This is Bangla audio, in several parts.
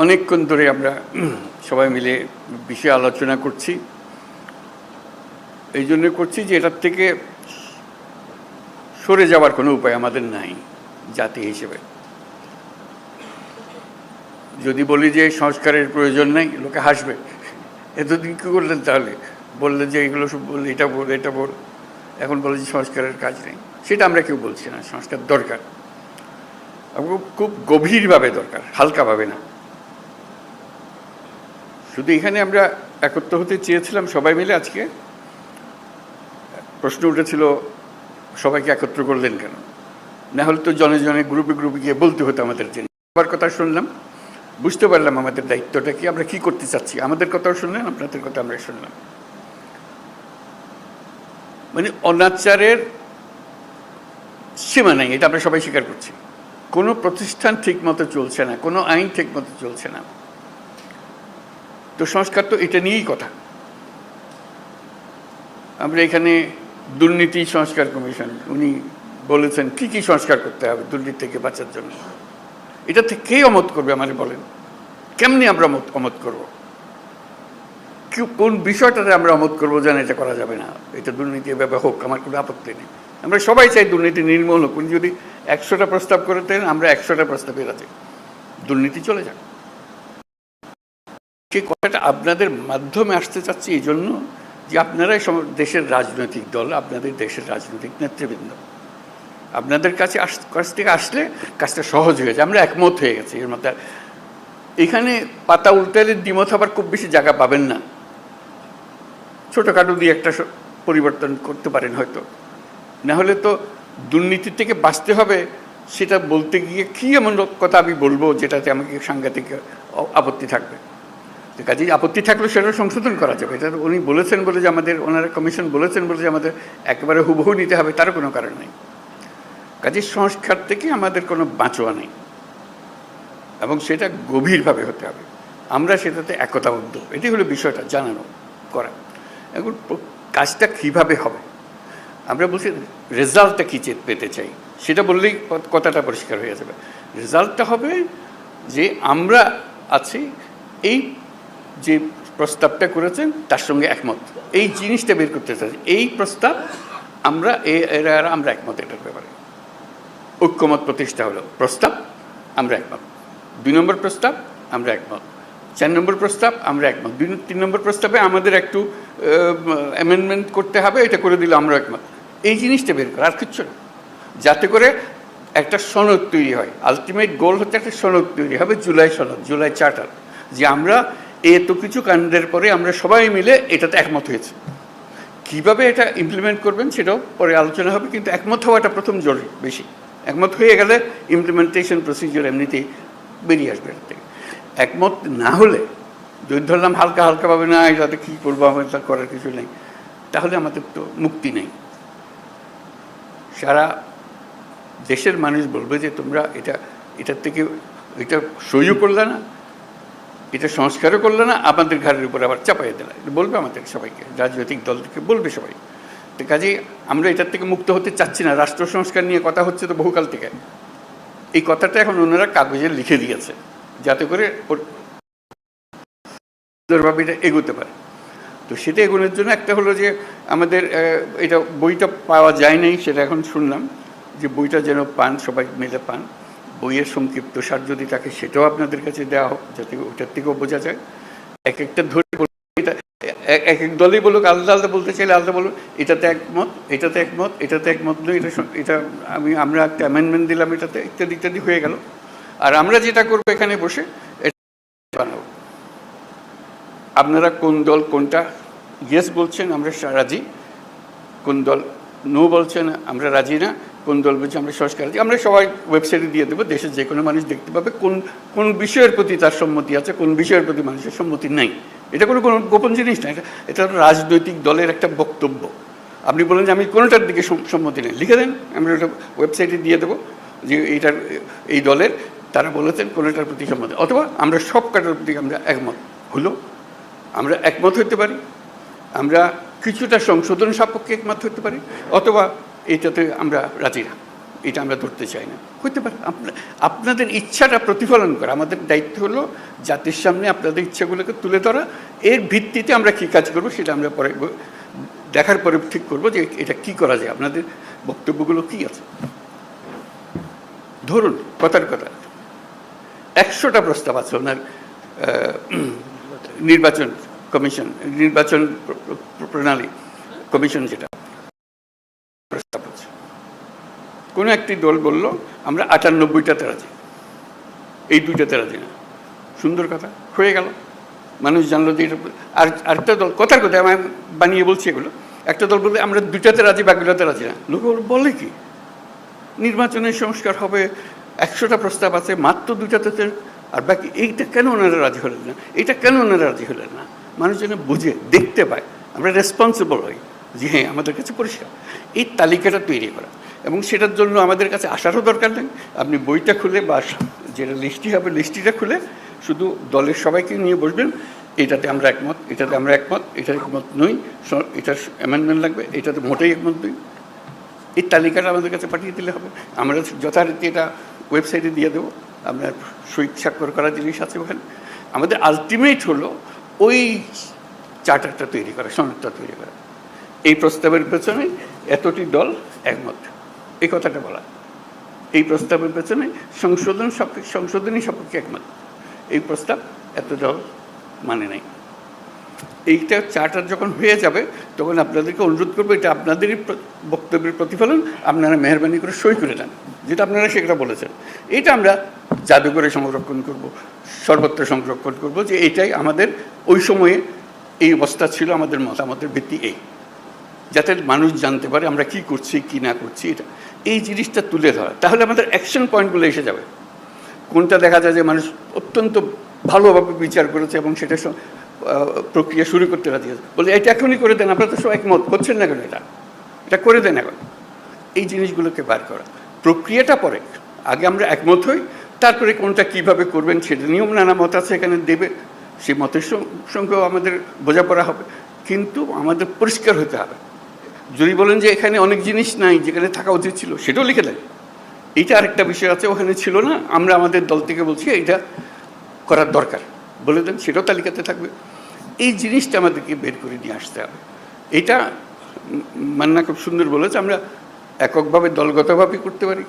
অনেকক্ষণ ধরে আমরা সবাই মিলে বিষয়ে আলোচনা করছি। এই জন্য করছি যে এটার থেকে সরে যাওয়ার কোনো উপায় আমাদের নাই জাতি হিসেবে। যদি বলি যে সংস্কারের প্রয়োজন নেই, লোকে হাসবে, এতদিন কী করলেন তাহলে? বললেন যে এগুলো সব বললে, এটা বল এটা বল, এখন বলে যে সংস্কারের কাজ নেই। সেটা আমরা কেউ বলছি না, সংস্কার দরকার, খুব গভীরভাবে দরকার, হালকাভাবে না। শুধু এখানে আমরা একত্র হতে চেয়েছিলাম সবাই মিলে। আজকে প্রশ্ন উঠেছিল সবাইকে একত্র করলেন কেন? না হলে তো জনে জনে গ্রুপে গ্রুপে গিয়ে বলতে হতো আমাদের জন্য। সবার কথা শুনলাম, বুঝতে পারলাম আমাদের দায়িত্বটা কি, আমরা কি করতে চাচ্ছি। আমাদের কথাও শুনলেন, আপনাদের কথা আমরা শুনলাম। মানে অনাচারের সীমা নাই, এটা আমরা সবাই স্বীকার করছি। কোনো প্রতিষ্ঠান ঠিক মতো চলছে না, কোনো আইন ঠিক মতো চলছে না। তো সংস্কার তো এটা নিয়েই কথা। আমরা এখানে দুর্নীতি সংস্কার কমিশন, উনি বলেছেন কি কি সংস্কার করতে হবে দুর্নীতি থেকে বাঁচার জন্য। এটা থেকে কে অমত করবে আমাদের বলেন? কেমনি আমরা অমত করব? কোন বিষয়টাতে আমরা অমত করবো যেন এটা করা যাবে না, এটা দুর্নীতি এভাবে হোক, আমার কোনো আপত্তি নেই। আমরা সবাই চাই দুর্নীতি নির্মূল হোক। উনি যদি 100টা প্রস্তাব করে দেন, আমরা 100টা প্রস্তাবে রাজি, দুর্নীতি চলে যাক। সেই কথাটা আপনাদের মাধ্যমে আসতে চাচ্ছি এই জন্য যে আপনারাই দেশের রাজনৈতিক দল, আপনাদের দেশের রাজনৈতিক নেতৃবৃন্দ, আপনাদের কাছ থেকে আসলে কাজটা সহজ হয়ে যায়। আমরা একমত হয়ে গেছি এর মধ্যে। এখানে পাতা উল্টালে দ্বিমত আবার খুব বেশি জায়গা পাবেন না। ছোটোখাটো দিয়ে একটা পরিবর্তন করতে পারেন হয়তো, না হলে তো দুর্নীতির থেকে বাঁচতে হবে। সেটা বলতে গিয়ে কী এমন কথা আমি বলবো যেটাতে আমাকে সাংঘাতিক আপত্তি থাকবে। কাজেই আপত্তি থাকলে সেটা সংশোধন করা যাবে। এটা উনি বলেছেন বলে যে আমাদের, ওনারা কমিশন বলেছেন বলে যে আমাদের একেবারে হুবহু নিতে হবে তারও কোনো কারণ নেই। কাজেই সংস্কার থেকে আমাদের কোনো বাঁচোয়া নেই, এবং সেটা গভীরভাবে হতে হবে। আমরা সেটাতে একতাবদ্ধ, এটাই হলো বিষয়টা, জানানো করা। এখন কাজটা কীভাবে হবে? আমরা বলছি রেজাল্টটা কী পেতে চাই, সেটা বললেই কথাটা পরিষ্কার হয়ে যাবে। রেজাল্টটা হবে যে আমরা আছি, এই যে প্রস্তাবটা করেছেন তার সঙ্গে একমত, এই জিনিসটা বের করতে চাই। এই প্রস্তাব আমরা আমরা একমত, এটার ব্যাপারে ঐক্যমত প্রতিষ্ঠা হলো। প্রস্তাব আমরা একমত, 2 নম্বর প্রস্তাব আমরা একমত, 4 নম্বর প্রস্তাব আমরা একমত, 3 নম্বর প্রস্তাবে আমাদের একটু অ্যামেন্ডমেন্ট করতে হবে, এটা করে দিলে আমরা একমত। এই জিনিসটা বের করা, আর কিচ্ছু না, যাতে করে একটা সনদ তৈরি হয়। আলটিমেট গোল হচ্ছে একটা সনদ তৈরি হবে, জুলাই সনদ, জুলাই চার্টার, যে আমরা এত কিছু কাণ্ডের পরে আমরা সবাই মিলে এটাতে একমত হয়েছে। কীভাবে এটা ইমপ্লিমেন্ট করবেন সেটাও পরে আলোচনা হবে, কিন্তু একমত হওয়াটা প্রথম জরুরি বেশি। একমত হয়ে গেলে ইমপ্লিমেন্টেশন প্রসিজিওর এমনিতেই বেরিয়ে আসবে এর থেকে। একমত না হলে, যদি ধরলাম হালকা হালকাভাবে না, এটাতে কী করবো, আমাদের করার কিছু নেই, তাহলে আমাদের তো মুক্তি নেই। সারা দেশের মানুষ বলবে যে তোমরা এটার থেকে এটা সহ্য করলে না, এটা সংস্কারও করলে না, আমাদের ঘরের উপর আবার চাপাই দিলে, বলবে আমাদের সবাইকে, রাজনৈতিক দল থেকে বলবে সবাই। তো কাজেই আমরা এটার থেকে মুক্ত হতে চাচ্ছি না। রাষ্ট্র সংস্কার নিয়ে কথা হচ্ছে তো বহুকাল থেকে। এই কথাটা এখন ওনারা কাগজে লিখে দিয়েছে যাতে করে সুন্দরভাবে এটা এগোতে পারে। তো সেটা এগোনোর জন্য একটা হলো যে আমাদের এটা বইটা পাওয়া যায় নাই, সেটা এখন শুনলাম যে বইটা যেন পান, সবাই মিলে পান। বইয়ের সংক্ষিপ্ত সার যদি থাকে সেটাও আপনাদের কাছে দেওয়া হোক, যাতে ওটার থেকেও বোঝা যায়। এক একটা ধরে এটা এক এক দলই বলুক, আলাদা আলাদা বলতে চাইলে আলাদা বলুক, এটাতে একমত, এটাতে একমত, এটাতে একমত নয়, এটা আমরা একটা অ্যামেন্ডমেন্ট দিলাম এটাতে, ইত্যাদি ইত্যাদি হয়ে গেল। আর আমরা যেটা করবো এখানে বসে বানাবো। আপনারা কোন দল কোনটা ইয়েস বলছেন আমরা রাজি, কোন দল নো বলছেন আমরা রাজি না, কোন দল বলছে আমরা সংস্কার রাজি, আমরা সবাই ওয়েবসাইটে দিয়ে দেবো। দেশের যে কোনো মানুষ দেখতে পাবে কোন কোন বিষয়ের প্রতি তার সম্মতি আছে, কোন বিষয়ের প্রতি মানুষের সম্মতি নেই। এটা কোনো গোপন জিনিস না, এটা রাজনৈতিক দলের একটা বক্তব্য। আপনি বলেন যে আমি কোনোটার দিকে সম্মতি নেই, লিখে দেন, আমরা ওটা ওয়েবসাইটে দিয়ে দেবো যে এইটার এই দলের তারা বলেছেন কোনোটার প্রতি সম্মতি, অথবা আমরা সব কাটার প্রতি আমরা একমত হলো। আমরা একমত হতে পারি, আমরা কিছুটা সংশোধন সাপেক্ষে একমত হতে পারি, অথবা এইটাতে আমরা রাজি না, এটা আমরা ধরতে চাই না। হইতে পারে আপনাদের ইচ্ছাটা প্রতিফলন করা, আমাদের দায়িত্ব হলো জাতির সামনে আপনাদের ইচ্ছাগুলোকে তুলে ধরা, এর ভিত্তিতে আমরা কী কাজ করব সেটা আমরা পরে দেখার পরে ঠিক করব যে এটা কি করা যায়, আপনাদের বক্তব্যগুলো কি আছে। ধরুন কথার কথা 100টা প্রস্তাব আছে ওনার নির্বাচন কমিশন, নির্বাচন প্রণালী কমিশন, যেটা প্রস্তাব আছে। কোনো একটি দল বলল আমরা 98টাতে রাজি, এই 2টাতে রাজি না। সুন্দর কথা, হয়ে গেল, মানুষ জানলো যে এটা। আর আরেকটা দল, কথার কথা আমি বানিয়ে বলছি এগুলো, একটা দল বললে আমরা 2টাতে রাজি, বাকিগুলোতে রাজি না। লোক বলে কি নির্বাচনের সংস্কার হবে, 100টা প্রস্তাব আছে, মাত্র 2টাতে, আর বাকি এইটা কেন ওনারা রাজি হলেন না, এইটা কেন ওনারা রাজি হলেন না। মানুষ যেন বুঝে দেখতে পায়, আমরা রেসপন্সিবল হই যে হ্যাঁ আমাদের কাছে পরিষ্কার। এই তালিকাটা তৈরি করা, এবং সেটার জন্য আমাদের কাছে আসারও দরকার নেই। আপনি বইটা খুলে বা যেটা লিস্টটি হবে লিস্টটিটা খুলে শুধু দলের সবাইকে নিয়ে বসবেন, এটাতে আমরা একমত, এটাতে আমরা একমত, এটার একমত নই, এটার অ্যামেন্ডমেন্ট লাগবে, এটাতে মোটেই একমত নই। এই তালিকাটা আমাদের কাছে পাঠিয়ে দিলে হবে, আমরা যথারীতি এটা ওয়েবসাইটে দিয়ে দেবো। আপনার সই স্বাক্ষর করা জিনিস আছে ওখানে। আমাদের আলটিমেট হলো ওই চার্টারটা তৈরি করা, সনদটা তৈরি করা। এই প্রস্তাবের পেছনে এতটি দল একমত, এই কথাটা বলা। এই প্রস্তাবের পেছনে সংশোধনী সপক্ষে একমত, এই প্রস্তাব এত দল মানে নাই। এইটা চার্টার যখন হয়ে যাবে তখন আপনাদেরকে অনুরোধ করবো, এটা আপনাদেরই বক্তব্যের প্রতিফলন, আপনারা মেহরবানি করে সই করে দেন, যেটা আপনারা সেটা বলেছেন। এটা আমরা জাদুঘরে সংরক্ষণ করব, সর্বত্র সংরক্ষণ করব, যে এইটাই আমাদের ওই সময়ে এই অবস্থা ছিল, আমাদের মতামতের ভিত্তি এই, যাতে মানুষ জানতে পারে আমরা কি করছি কি না করছি। এটা এই জিনিসটা তুলে ধরা, তাহলে আমাদের অ্যাকশন পয়েন্টগুলো এসে যাবে। কোনটা দেখা যায় যে মানুষ অত্যন্ত ভালোভাবে বিচার করেছে এবং সেটা প্রক্রিয়া শুরু করতে রাজি আছে, বলে এটা এখনই করে দেন, আপনারা তো সব একমত করছেন না কেন, এটা করে দেন এখন। এই জিনিসগুলোকে বার করা, প্রক্রিয়াটা পরে, আগে আমরা একমত হই, তারপরে কোনটা কিভাবে করবেন সেটা নিয়ম নানা মত আছে এখানে দেবে, সেই মতের সঙ্গেও আমাদের বোঝাপড়া হবে, কিন্তু আমাদের পরিষ্কার হতে হবে। যদি বলেন যে এখানে অনেক জিনিস নাই যেখানে থাকা উচিত ছিল, সেটাও লিখে দেন। এইটা আরেকটা বিষয় আছে, ওখানে ছিল না, আমরা আমাদের দল থেকে বলছি এইটা করার দরকার, বলে দেন, সেটাও তালিকাতে থাকবে। এই জিনিসটা আমাদেরকে বের করে নিয়ে আসতে হবে। এটা মান্না খুব সুন্দর বলেছে, আমরা এককভাবে দলগতভাবে করতে পারি,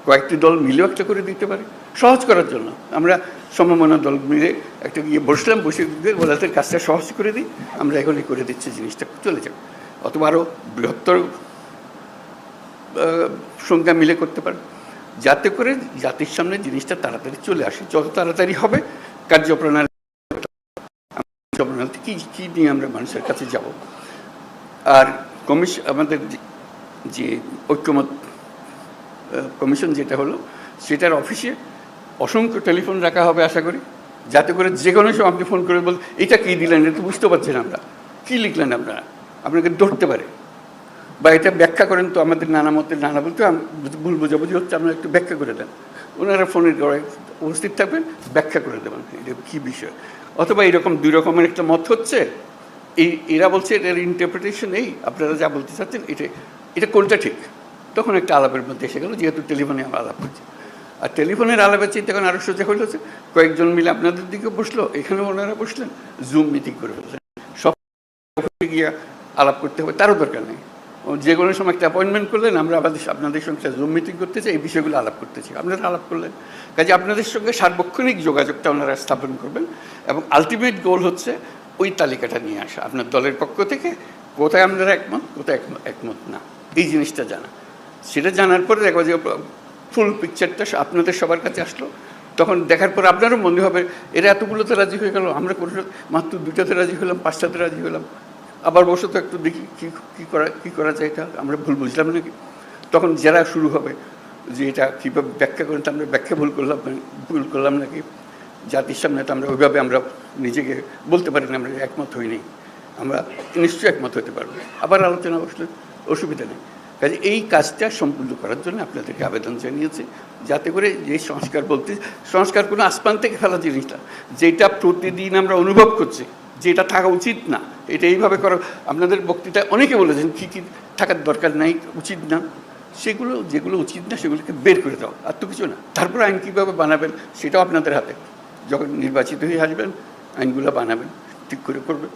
কয়েকটি দল মিলেও একটা করে দিতে পারি, সহজ করার জন্য। আমরা সমমনা দল মিলে একটা গিয়ে বসলাম, বসে ওদের কাজটা সহজ করে দিই, আমরা এখনই করে দিচ্ছি, জিনিসটা চলে যাবে। অথবা আরও বৃহত্তর সংখ্যা মিলে করতে পারে, যাতে করে জাতির সামনে জিনিসটা তাড়াতাড়ি চলে আসে। যত তাড়াতাড়ি হবে কার্যপ্রণালী কী কী নিয়ে আমরা মানুষের কাছে যাব। আর আমাদের যে ঐক্যমত কমিশন যেটা হলো, সেটার অফিসে অসংখ্য টেলিফোন রাখা হবে আশা করি, যাতে করে যে কোনো সময় আপনি ফোন করে বল এটা কী দিলেন, এটা তো বুঝতে পারছেন আমরা, কী লিখলেন আপনারা, আপনাকে ধরতে পারে, বা এটা ব্যাখ্যা করেন তো, আমাদের নানা মতের নানা বলতে ভুল বোঝাবুঝি হচ্ছে, আপনারা একটু ব্যাখ্যা করে দেন। ওনারা ফোনের গড়ায় উপস্থিত থাকবেন, ব্যাখ্যা করে দেবেন এটা কী বিষয়। অথবা এরকম 2 রকমের একটা মত হচ্ছে, এরা বলছে এটার ইন্টারপ্রিটেশন এই, আপনারা যা বলতে চাচ্ছেন এটা কোনটা ঠিক, তখন একটা আলাপের মধ্যে এসে গেল, যেহেতু টেলিফোনে আমরা আলাপ করছি। আর টেলিফোনের আলাপের চেয়ে তখন আরও সোজা হয়ে হচ্ছে, কয়েকজন মিলে আপনাদের দিকে বসলো, এখানেও ওনারা বসলেন, জুম মিটিং করে ফেললেন, সব গিয়ে আলাপ করতে হবে তারও দরকার নেই। যে কোনো সময় একটা অ্যাপয়েন্টমেন্ট করলেন, আমরা আপনাদের সঙ্গে জুম মিটিং করতে চাই, এই বিষয়গুলো আলাপ করতে চাই, আপনারা আলাপ করলেন। কাজে আপনাদের সঙ্গে সার্বক্ষণিক যোগাযোগটা ওনারা স্থাপন করবেন, এবং আলটিমেট গোল হচ্ছে ওই তালিকাটা নিয়ে আসা আপনার দলের পক্ষ থেকে, কোথায় আপনারা একমত, কোথায় একমত না, এই জিনিসটা জানা। সেটা জানার পরে দেখো যে ফুল পিকচারটা আপনাদের সবার কাছে আসলো, তখন দেখার পর আপনারও মনে হবে এরা এতগুলোতে রাজি হয়ে গেল, আমরা কোনো মাত্র 2টাতে রাজি হলাম, 5টাতে রাজি হলাম, আবার বসে তো একটু দেখি কী করা যায়, এটা আমরা ভুল বুঝলাম নাকি। তখন যারা শুরু হবে যে এটা কীভাবে ব্যাখ্যা করেন, তো আমরা ব্যাখ্যা ভুল করলাম নাকি, জাতির সামনে তো আমরা ওইভাবে আমরা নিজেকে বলতে পারি না আমরা একমত হইনি, আমরা নিশ্চয়ই একমত হতে পারবো, আবার আলোচনা বসলে অসুবিধা নেই। কাজে এই কাজটা সম্পূর্ণ করার জন্য আপনাদেরকে আবেদন জানিয়েছে, যাতে করে যে সংস্কার কোনো আসমান থেকে ফেলা জিনিসটা, যেটা প্রতিদিন আমরা অনুভব করছি যেটা থাকা উচিত না, এটা এইভাবে করা। আপনাদের বক্তৃতায় অনেকে বলেছেন কী কী থাকার দরকার নাই, উচিত না, সেগুলো যেগুলো উচিত না সেগুলোকে বের করে দাও, আর তো কিছু না। তারপর আইন কীভাবে বানাবেন সেটাও আপনাদের হাতে। যখন নির্বাচিত হয়ে আসবেন আইনগুলো বানাবেন, ঠিক করে করবেন,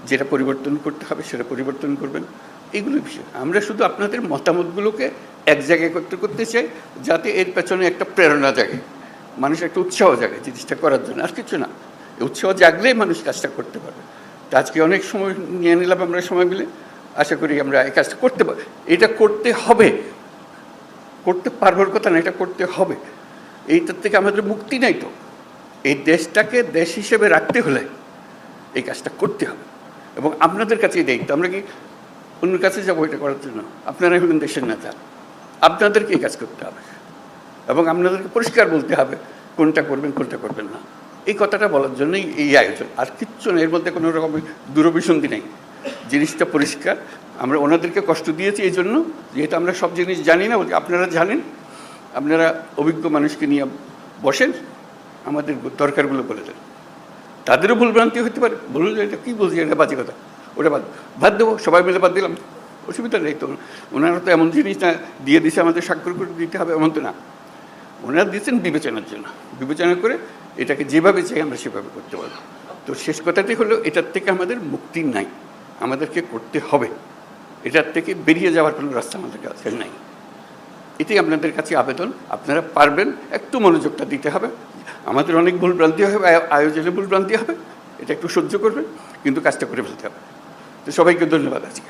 যেটা পরিবর্তন করতে হবে সেটা পরিবর্তন করবেন, এগুলো বিষয়। আমরা শুধু আপনাদের মতামতগুলোকে এক জায়গায় করতে করতে চাই, যাতে এর পেছনে একটা প্রেরণা জাগে, মানুষের একটা উৎসাহ জাগে জিনিসটা করার জন্য, আর কিছু না। উৎসাহ জাগলেই মানুষ কাজটা করতে পারবে। তা আজকে অনেক সময় নিয়ে নিলাম আমরা সময় মিলে, আশা করি আমরা এই কাজটা করতে পারি। এটা করতে হবে, করতে পারবার কথা না, এটা করতে হবে। এইটার থেকে আমাদের মুক্তি নাই তো। এই দেশটাকে দেশ হিসেবে রাখতে হলে এই কাজটা করতে হবে, এবং আপনাদের কাছে এই দায়িত্ব। আমরা কি অন্যের কাছে যাবো এটা করার জন্য? আপনারাই হলেন দেশের নেতা, আপনাদেরকে এই কাজ করতে হবে, এবং আপনাদেরকে পরিষ্কার বলতে হবে কোনটা করবেন কোনটা করবেন না। এই কথাটা বলার জন্যই এই আয়োজন, আর কিচ্ছু না। এর মধ্যে কোনো রকমের দূরভিসন্ধি নেই, জিনিসটা পরিষ্কার। আমরা ওনাদেরকে কষ্ট দিয়েছি এই জন্য, যেহেতু আমরা সব জিনিস জানি না, আপনারা জানেন, আপনারা অভিজ্ঞ মানুষকে নিয়ে বসেন, আমাদের দরকারগুলো বলে দেন। তাদেরও ভুলভ্রান্তি হতে পারে, বলুন এটা কী বলছি, এটা বাজে কথা, ওটা বাদ দেবো, সবাই মিলে বাদ দিলাম, অসুবিধা নেই তো। ওনারা তো এমন জিনিস না দিয়ে দিছে আমাদের স্বাক্ষর করে দিতে হবে এমন তো না। ওনারা দিয়েছেন বিবেচনার জন্য, বিবেচনা করে এটাকে যেভাবে চাই আমরা সেভাবে করতে পারবো। তো শেষ কথাটি হলো, এটার থেকে আমাদের মুক্তি নাই, আমাদেরকে করতে হবে। এটার থেকে বেরিয়ে যাওয়ার কোনো রাস্তা আমাদের কাছে নাই। এটাই আপনাদের কাছে আবেদন, আপনারা পারবেন, একটু মনোযোগটা দিতে হবে। আমাদের অনেক ভুলভ্রান্তি হবে, আয়োজনে ভুলভ্রান্তি হবে, এটা একটু সহ্য করবেন, কিন্তু কাজটা করে ফেলতে হবে। তো সবাইকে ধন্যবাদ আজকে।